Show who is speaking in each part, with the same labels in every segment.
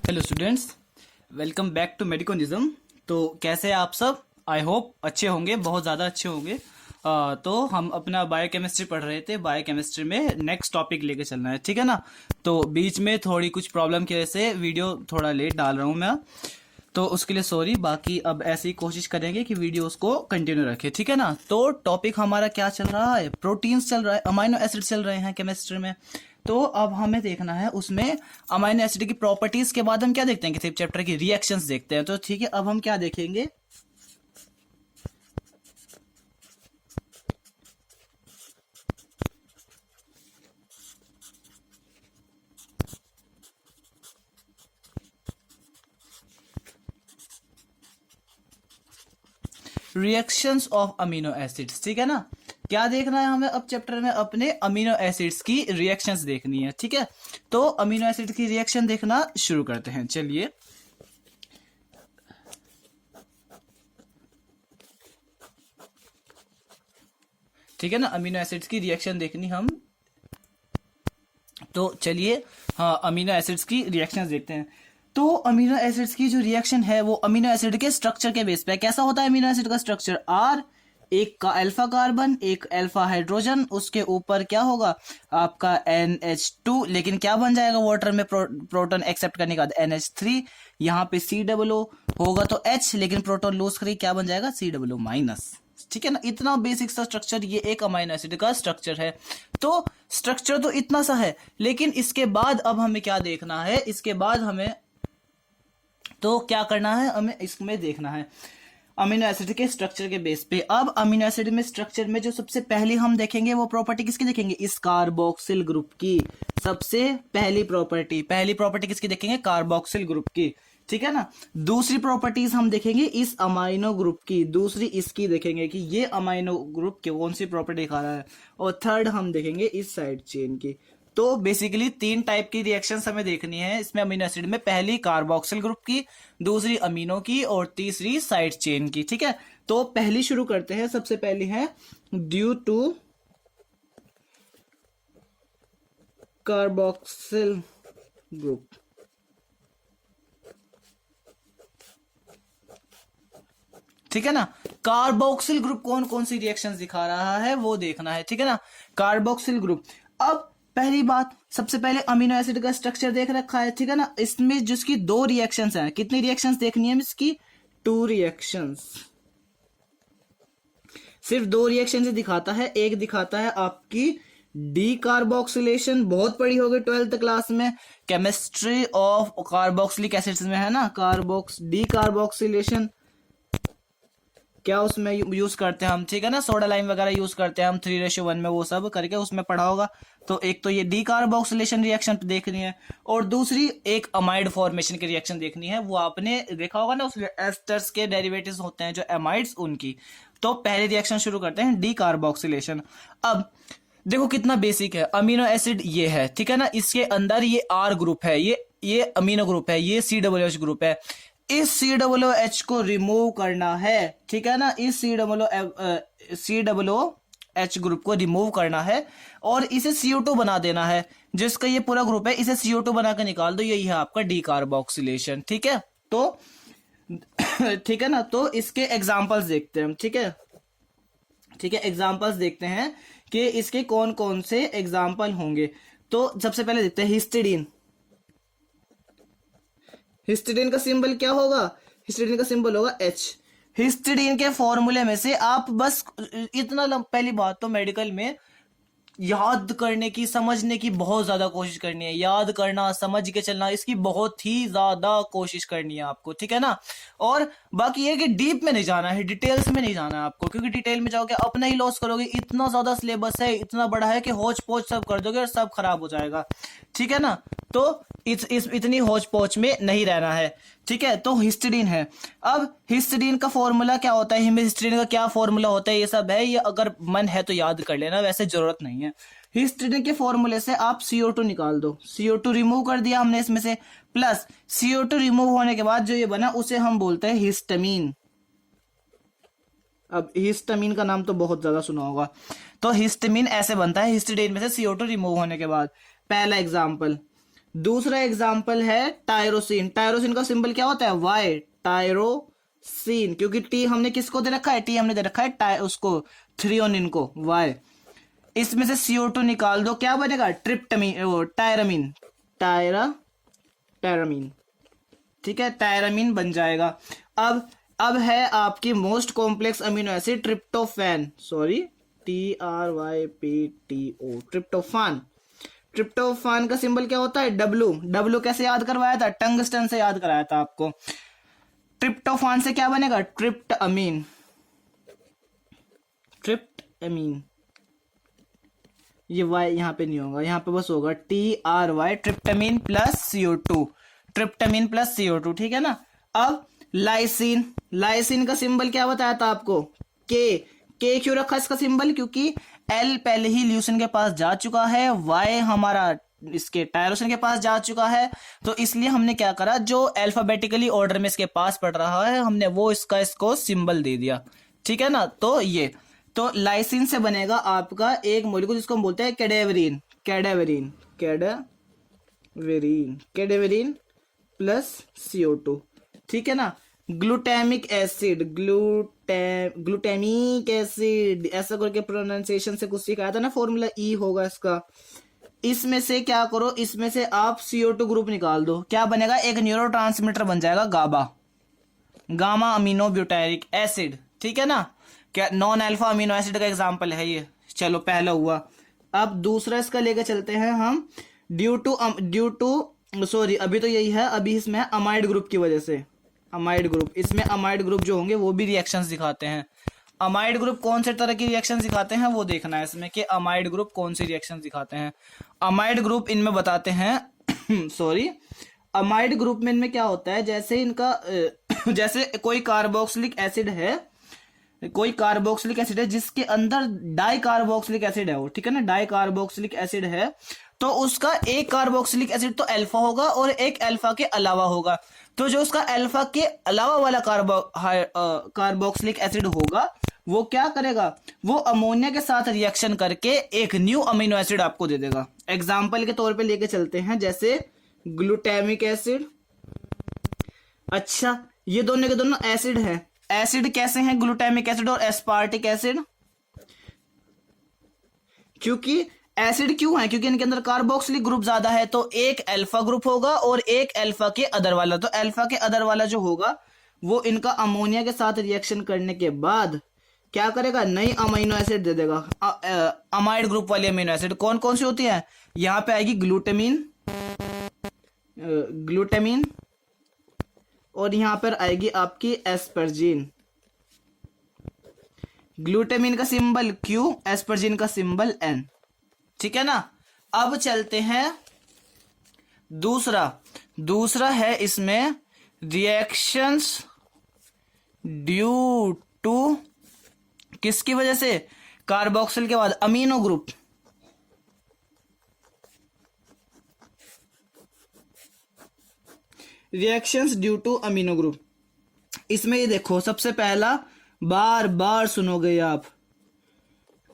Speaker 1: Hello students, welcome back to Mediconism. तो कैसे हैं आप सब? आई होप अच्छे होंगे, बहुत ज़्यादा अच्छे होंगे। तो हम अपना बायोकेमिस्ट्री पढ़ रहे थे। बायोकेमिस्ट्री में नेक्स्ट टॉपिक लेके चलना है, ठीक है ना। तो बीच में थोड़ी कुछ प्रॉब्लम की वजह से वीडियो थोड़ा लेट डाल रहा हूँ मैं, तो उसके लिए सॉरी। बाकी अब ऐसी ही कोशिश करेंगे कि वीडियोस को कंटिन्यू रखें, ठीक है ना। तो टॉपिक हमारा क्या चल रहा है? प्रोटीन्स चल रहा है, अमाइनो एसिड चल रहे हैं केमिस्ट्री में। तो अब हमें देखना है उसमें अमाइनो एसिड की प्रॉपर्टीज के बाद हम क्या देखते हैं कि चैप्टर की रिएक्शंस देखते हैं। तो ठीक है, अब हम क्या देखेंगे? रिएक्शंस ऑफ अमीनो एसिड्स, ठीक है ना। क्या देखना है हमें अब चैप्टर में? अपने अमीनो एसिड्स की रिएक्शंस देखनी है, ठीक है। तो अमीनो एसिड की रिएक्शन देखना शुरू करते हैं, चलिए। ठीक है ना, अमीनो एसिड्स की रिएक्शन देखनी हम। तो चलिए, हाँ, अमीनो एसिड्स की रिएक्शंस देखते हैं। तो अमीनो एसिड्स की जो रिएक्शन है वो अमीनो एसिड के स्ट्रक्चर के बेस पे कैसा होता है? अमीनो एसिड का स्ट्रक्चर आर, एक का अल्फा कार्बन, एक अल्फा हाइड्रोजन, उसके ऊपर क्या होगा आपका NH2, लेकिन क्या बन जाएगा वाटर में प्रोटॉन एक्सेप्ट करने के बाद NH3। यहाँ पे COO होगा तो H, लेकिन प्रोटॉन लूज करी क्या बन जाएगा? COO minus. ठीक है ना, इतना बेसिक सा स्ट्रक्चर ये एक अमीनो एसिड का स्ट्रक्चर है। तो स्ट्रक्चर तो इतना सा है, लेकिन इसके बाद अब हमें क्या देखना है? इसके बाद हमें तो क्या करना है? हमें इसमें देखना है अमीनो एसिड के स्ट्रक्चर के बेस पे। अब अमीनो एसिड में स्ट्रक्चर में जो सबसे पहले हम देखेंगे वो प्रॉपर्टी किसकी देखेंगे? इस कार्बोक्सिल ग्रुप की सबसे पहली प्रॉपर्टी किसकी देखेंगे? कार्बोक्सिल ग्रुप की, ठीक है ना। दूसरी प्रॉपर्टीज हम देखेंगे इस अमाइनो ग्रुप की, दूसरी इसकी देखेंगे कि ये अमाइनो ग्रुप की कौन सी प्रॉपर्टी दिखा रहा है, और थर्ड हम देखेंगे इस साइड चेन की। तो बेसिकली 3 टाइप की रिएक्शंस हमें देखनी है इसमें अमीनो एसिड में। पहली कार्बोक्सिल ग्रुप की, दूसरी अमीनो की, और तीसरी साइड चेन की, ठीक है। तो पहली शुरू करते हैं। सबसे पहली है ड्यू टू कार्बोक्सिल ग्रुप। ठीक है ना, कार्बोक्सिल ग्रुप कौन कौन सी रिएक्शंस दिखा रहा है वो देखना है, ठीक है ना। Carboxyl group. अब पहली बात, सबसे पहले अमीनो एसिड का स्ट्रक्चर देख रखा है, ठीक है ना। इसमें जिसकी 2 रिएक्शंस हैं, कितनी रिएक्शंस देखनी है इसकी? 2 रिएक्शंस। सिर्फ 2 रिएक्शन से दिखाता है। एक दिखाता है आपकी डी कार्बोक्सिलेशन, बहुत पढ़ी होगी 12th क्लास में, केमिस्ट्री ऑफ कार्बोक्सिलिक एसिड्स में, है ना। डी कार्बोक्सिलेशन क्या उसमें यूज करते हैं हम, ठीक है ना। सोडा लाइम वगैरह यूज करते हैं हम 3:1 में, वो सब करके उसमें पढ़ा होगा। तो एक तो ये डी कार्बोक्सिलेशन रिएक्शन देखनी है, और दूसरी एक अमाइड फॉर्मेशन की रिएक्शन देखनी है। वो आपने देखा होगा ना, उस एस्टर्स के डेरिवेटिव्स होते हैं जो एमाइड्स, उनकी। तो पहले रिएक्शन शुरू करते हैं डी कार्बोक्सिलेशन। अब देखो कितना बेसिक है। अमीनो एसिड ये है, ठीक है ना। इसके अंदर ये R ग्रुप है, ये अमीनो ग्रुप है, ये COOH ग्रुप है। इस COOH को रिमूव करना है, ठीक है ना। इस COOH ग्रुप को रिमूव करना है और इसे CO2 बना देना है। जिसका ये पूरा ग्रुप है, इसे CO2 बना के निकाल दो, यही है आपका डी कार्बोक्सिलेशन, ठीक है। तो ठीक है ना, तो इसके एग्जांपल्स देखते हैं हम, ठीक है। ठीक है, एग्जांपल्स देखते हैं कि इसके कौन कौन से एग्जांपल होंगे। तो सबसे पहले देखते हैं हिस्टिडीन। हिस्टिडीन का सिंबल क्या होगा? हिस्टिडीन का सिंबल होगा H। हिस्टिडीन के फॉर्मूले में से आप बस इतना पहली बात तो मेडिकल में याद करने की, समझने की बहुत ज्यादा कोशिश करनी है। याद करना, समझ के चलना, इसकी बहुत ही ज्यादा कोशिश करनी है आपको, ठीक है ना। और बाकी ये कि डीप में नहीं जाना है, डिटेल्स में नहीं जाना है आपको, क्योंकि डिटेल में जाओगे अपना ही लॉस करोगे। इतना ज्यादा सिलेबस है, इतना बड़ा है कि होच पोच सब कर दोगे और सब खराब हो जाएगा, ठीक है ना। तो इतनी होच पोच में नहीं रहना है, ठीक है। तो हिस्टिडीन है। अब हिस्टिडीन का फॉर्मूला क्या होता है? हिस्टिडीन का क्या फॉर्मूला होता है? ये सब है, ये अगर मन है तो याद कर लेना, वैसे जरूरत नहीं है। हिस्टिडीन के फॉर्मूले से आप CO2 निकाल दो, CO2 रिमूव कर दिया हमने इसमें से, प्लस CO2 रिमूव होने के बाद जो ये बना उसे हम बोलते हैं हिस्टामीन। अब हिस्टामीन का नाम तो बहुत ज्यादा सुना होगा। तो हिस्टामीन ऐसे बनता है हिस्टिडीन में से CO2 रिमूव होने के बाद। पहला एग्जाम्पल दूसरा एग्जाम्पल है टायरोसिन। टायरोसिन का सिंबल क्या होता है? वाई, टायरोसिन, क्योंकि टी हमने किसको दे रखा है? टी हमने दे रखा है उसको थ्रियोनिन को, वाई। इसमें से CO2 निकाल दो, क्या बनेगा? ट्रिप्टामिन, वो टायरामीन, टायरामीन, ठीक है, टायरामीन बन जाएगा। अब है आपकी most complex amino acid tryptophan, sorry TRYPTO, tryptophan. Tryptophan का सिंबल क्या होता है? डब्लू। डब्लू कैसे याद करवाया था? टंगस्टन से याद कराया था आपको। ट्रिप्टोफान से क्या बनेगा? ट्रिप्टअमीन, ट्रिप्टअमीन। ये वाई यहाँ पे नहीं होगा, यहाँ पे बस होगा TRY, tryptamine plus CO2, tryptamine plus CO2, ठीक है ना। अब लाइसिन, लाइसिन का सिंबल क्या बताया था आपको? के क्यों रखा इसका सिंबल? क्योंकि L पहले ही ल्यूसिन के पास जा चुका है, Y हमारा इसके टायरोसिन के पास जा चुका है, तो इसलिए हमने क्या करा, जो अल्फाबेटिकली ऑर्डर में इसके पास पड़ रहा है हमने वो इसको सिंबल दे दिया, ठीक है ना। तो ये तो लाइसिन से बनेगा आपका एक मॉलिक्यूल जिसको हम बोलते हैं कैडेवरीन, कैडेवरीन, कैडेवरीन प्लस CO2, ठीक है ना। ग्लूटामिक एसिड, ग्लूटामिक एसिड ऐसा करके प्रोनाउंसिएशन से कुछ सिखाया था ना, फॉर्मूला E होगा इसका। इसमें से क्या करो, इसमें से आप CO2 ग्रुप निकाल दो, क्या बनेगा? एक न्यूरोट्रांसमीटर बन जाएगा गाबा, गामा अमीनो ब्यूटारिक एसिड, ठीक है ना। क्या नॉन अल्फा अमीनो एसिड का एग्जांपल है ये। चलो पहला हुआ। अब दूसरा इसका लेके चलते हैं हम, ड्यू टू सॉरी अभी तो यही है, अभी इसमें अमाइड ग्रुप की वजह से, अमाइड ग्रुप, इसमें अमाइड ग्रुप जो होंगे वो भी रिएक्शंस दिखाते हैं। अमाइड ग्रुप कौन से तरह की रिएक्शन दिखाते हैं वो देखना है इसमें, कि अमाइड ग्रुप कौन सी रिएक्शन दिखाते हैं। अमाइड ग्रुप इनमें बताते हैं सॉरी, अमाइड ग्रुप में इनमें क्या होता है, जैसे इनका जैसे कोई कार्बोक्सिलिक एसिड है, कोई कार्बोक्सिलिक एसिड है जिसके अंदर डाई कार्बोक्सिलिक एसिड है वो, ठीक है ना, डाई कार्बोक्सिलिक एसिड है, तो उसका एक कार्बोक्सिलिक एसिड तो अल्फा होगा और एक अल्फा के अलावा होगा। तो जो उसका अल्फा के अलावा वाला कार्बोक्सिलिक एसिड होगा वो क्या करेगा, वो अमोनिया के साथ रिएक्शन करके एक न्यू अमीनो एसिड आपको दे देगा। एग्जाम्पल के तौर पे लेके चलते हैं, जैसे ग्लूटामिक एसिड। अच्छा, ये दोनों के दोनों एसिड है। एसिड कैसे हैं? ग्लूटामिक एसिड और एस्पार्टिक एसिड। क्योंकि एसिड क्यों है? क्योंकि इनके अंदर कार्बोक्सिलिक ग्रुप ज्यादा है, तो एक अल्फा ग्रुप होगा और एक अल्फा के अदर वाला। तो अल्फा के अदर वाला जो होगा वो इनका अमोनिया के साथ रिएक्शन करने के बाद क्या करेगा, नई अमीनो एसिड दे देगा। अमाइड ग्रुप वाली अमीनो एसिड कौन कौन सी होती है? यहां पे आएगी ग्लूटामिन, ग्लूटामिन, और यहां पर आएगी आपकी एस्परजीन। ग्लूटामिन का सिंबल Q, एस्परजीन का सिंबल N, ठीक है ना। अब चलते हैं दूसरा है इसमें रिएक्शंस ड्यू टू किसकी वजह से? कार्बोक्सिल के बाद amino group. Reactions due to amino group, इसमें ये देखो, सबसे पहला बार बार सुनोगे आप,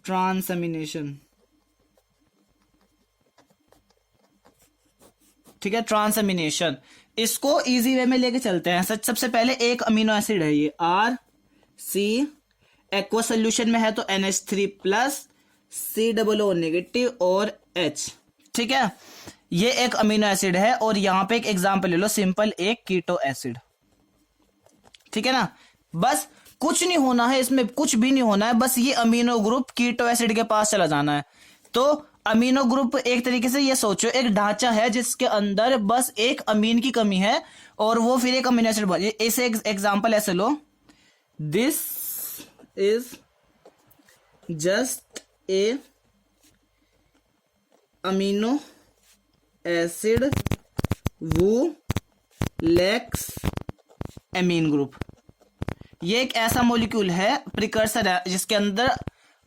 Speaker 1: ट्रांसएमिनेशन, ठीक है, ट्रांसएमिनेशन। इसको इजी वे में लेके चलते हैं। सबसे पहले एक अमीनो एसिड है ये RC, एक्वा सोल्यूशन में है तो NH3 प्लस, COO नेगेटिव और H, ठीक है। ये एक अमीनो एसिड है और यहां पे एक एग्जांपल ले लो, सिंपल एक कीटो एसिड, ठीक है ना। बस कुछ नहीं होना है इसमें, कुछ भी नहीं होना है, बस ये अमीनो ग्रुप कीटो एसिड के पास चला जाना है। तो अमीनो ग्रुप एक तरीके से ये सोचो, एक ढांचा है जिसके अंदर बस एक अमीन की कमी है और वो फिर एक अमीनो एसिड बन। ऐसे एग्जांपल ऐसे लो, this is just a amino acid वो लैक्स एमीन ग्रुप। ये एक ऐसा मॉलिक्यूल है, प्रिकर्सर है, जिसके अंदर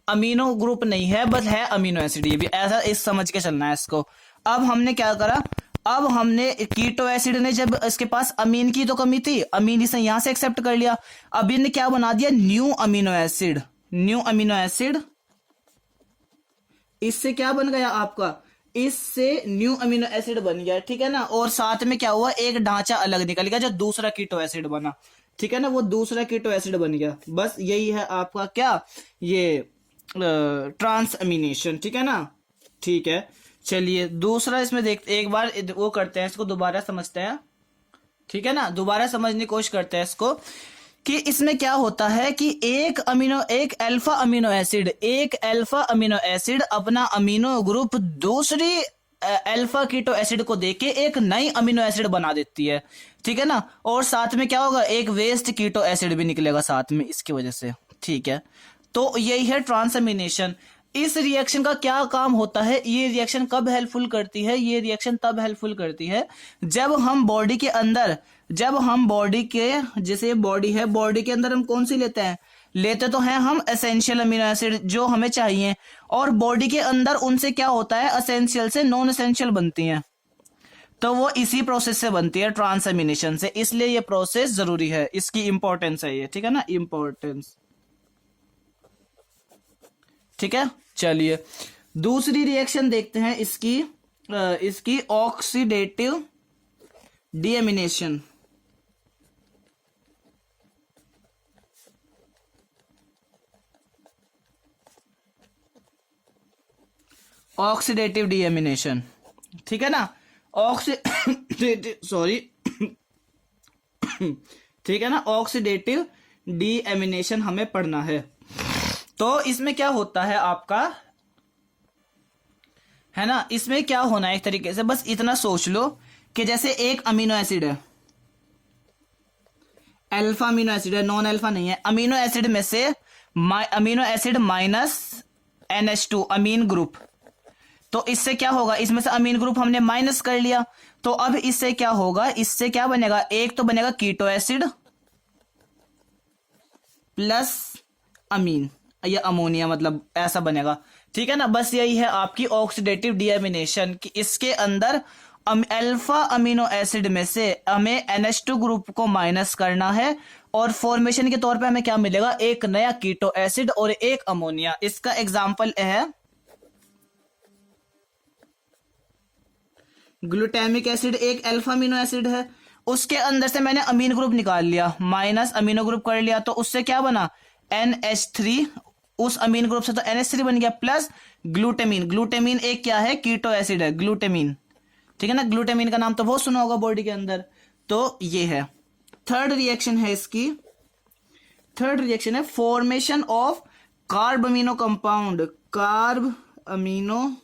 Speaker 1: अमीनो ग्रुप नहीं है, बस है अमीनो एसिड। ये भी ऐसा इस समझ के चलना है इसको। अब हमने क्या करा, अब हमने कीटो एसिड ने जब इसके पास अमीन की तो कमी थी, अमीन इसे यहां से एक्सेप्ट कर लिया, अब इन्हें क्या बना दिया, new amino acid, new amino acid. इससे क्या बन गया आपका, इससे न्यू अमीनो एसिड बन गया, ठीक है ना। और साथ में क्या हुआ, एक ढांचा अलग निकल गया जो दूसरा कीटो एसिड बना, ठीक है ना, वो दूसरा कीटो एसिड बन गया। बस यही है आपका क्या, ये ट्रांस अमीनेशन, ठीक है ना। ठीक है, चलिए दूसरा इसमें देखते, एक बार वो करते हैं, इसको दोबारा समझते हैं, ठीक है ना। दोबारा समझने की कोशिश करते हैं इसको, कि इसमें क्या होता है कि एक अल्फा अमीनो एसिड अपना अमीनो ग्रुप दूसरी अल्फा कीटो एसिड को देके एक नई अमीनो एसिड बना देती है, ठीक है ना। और साथ में क्या होगा, एक वेस्ट कीटो एसिड भी निकलेगा साथ में इसकी वजह से, ठीक है। तो यही है ट्रांसअमीनेशन। इस रिएक्शन का क्या काम होता है, ये रिएक्शन कब हेल्पफुल करती है, ये रिएक्शन तब हेल्पफुल करती है जब हम बॉडी के अंदर, जैसे बॉडी है, बॉडी के अंदर हम कौन सी लेते तो हैं हम एसेंशियल अमीनो एसिड जो हमें चाहिए, और बॉडी के अंदर उनसे क्या होता है, एसेंशियल से नॉन एसेंशियल बनती हैं, तो वो इसी प्रोसेस से बनती है, ट्रांसअमीनेशन से। इसलिए ये प्रोसेस जरूरी है, इसकी इंपॉर्टेंस है ये, ठीक है ना, इंपॉर्टेंस, ठीक है। चलिए दूसरी रिएक्शन देखते हैं इसकी ऑक्सीडेटिव डीएमिनेशन। ऑक्सीडेटिव डीएमिनेशन, ठीक है ना, सॉरी ठीक है ना, ऑक्सीडेटिव डीएमिनेशन हमें पढ़ना है। तो इसमें क्या होता है आपका, है ना, इसमें क्या होना है, एक तरीके से बस इतना सोच लो कि जैसे एक अमीनो एसिड है, अल्फा अमीनो एसिड है, नॉन अल्फा नहीं है, अमीनो एसिड में से अमीनो एसिड माइनस NH2 अमीन ग्रुप, तो इससे क्या होगा, इसमें से अमीन ग्रुप हमने माइनस कर लिया, तो अब इससे क्या होगा, इससे क्या बनेगा, एक तो बनेगा कीटो एसिड प्लस अमीन या अमोनिया, मतलब ऐसा बनेगा, ठीक है ना। बस यही है आपकी ऑक्सीडेटिव डीएमिनेशन, कि इसके अंदर अल्फा अमीनो एसिड में से हमें NH2 ग्रुप को माइनस करना है, और फॉर्मेशन के तौर पे हमें क्या मिलेगा, एक नया कीटो एसिड और एक अमोनिया। इसका एग्जांपल है ग्लूटामिक एसिड, एक अल्फा अमीनो एसिड है, उसके अंदर से मैंने अमीन ग्रुप निकाल लिया, माइनस अमीनो ग्रुप कर लिया, तो उससे क्या बना, NH3, उस अमीन ग्रुप से तो NH3 बन गया, प्लस ग्लूटामीन एक क्या है, कीटो एसिड है, ग्लूटामीन, ठीक है ना। ग्लूटामीन का नाम तो बहुत सुना होगा बॉडी के अंदर। तो ये है थर्ड रिएक्शन है इसकी, थर्ड रिएक्शन है formation of carb amino compound, carb amino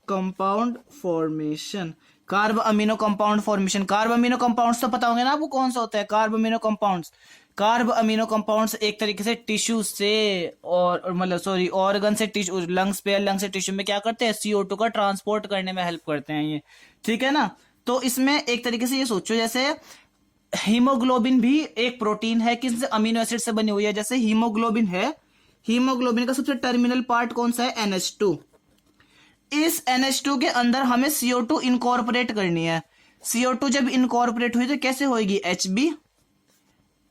Speaker 1: compound formation, carb amino compound formation. Carb amino compounds तो पता होंगे ना आपको कौन सा होता है, carb amino compounds. Carb amino compounds एक तरीके से टिश्यू से और मतलब सॉरी ऑर्गन से टिश्यू, लंग्स पे, लंग से टिश्यू में क्या करते हैं, CO2 का ट्रांसपोर्ट करने में हेल्प करते हैं ये, ठीक है ना। तो इसमें एक तरीके से ये सोचो, जैसे हीमोग्लोबिन भी एक प्रोटीन है, किस अमीनो एसिड से बनी हुई है, जैसे हीमोग्लोबिन है, हीमोग्लोबिन का सबसे टर्मिनल पार्ट कौन सा है, NH2। इस NH2 के अंदर हमें CO2 इनकॉर्पोरेट करनी है, CO2 जब इनकॉर्पोरेट हुई तो कैसे होगी, HB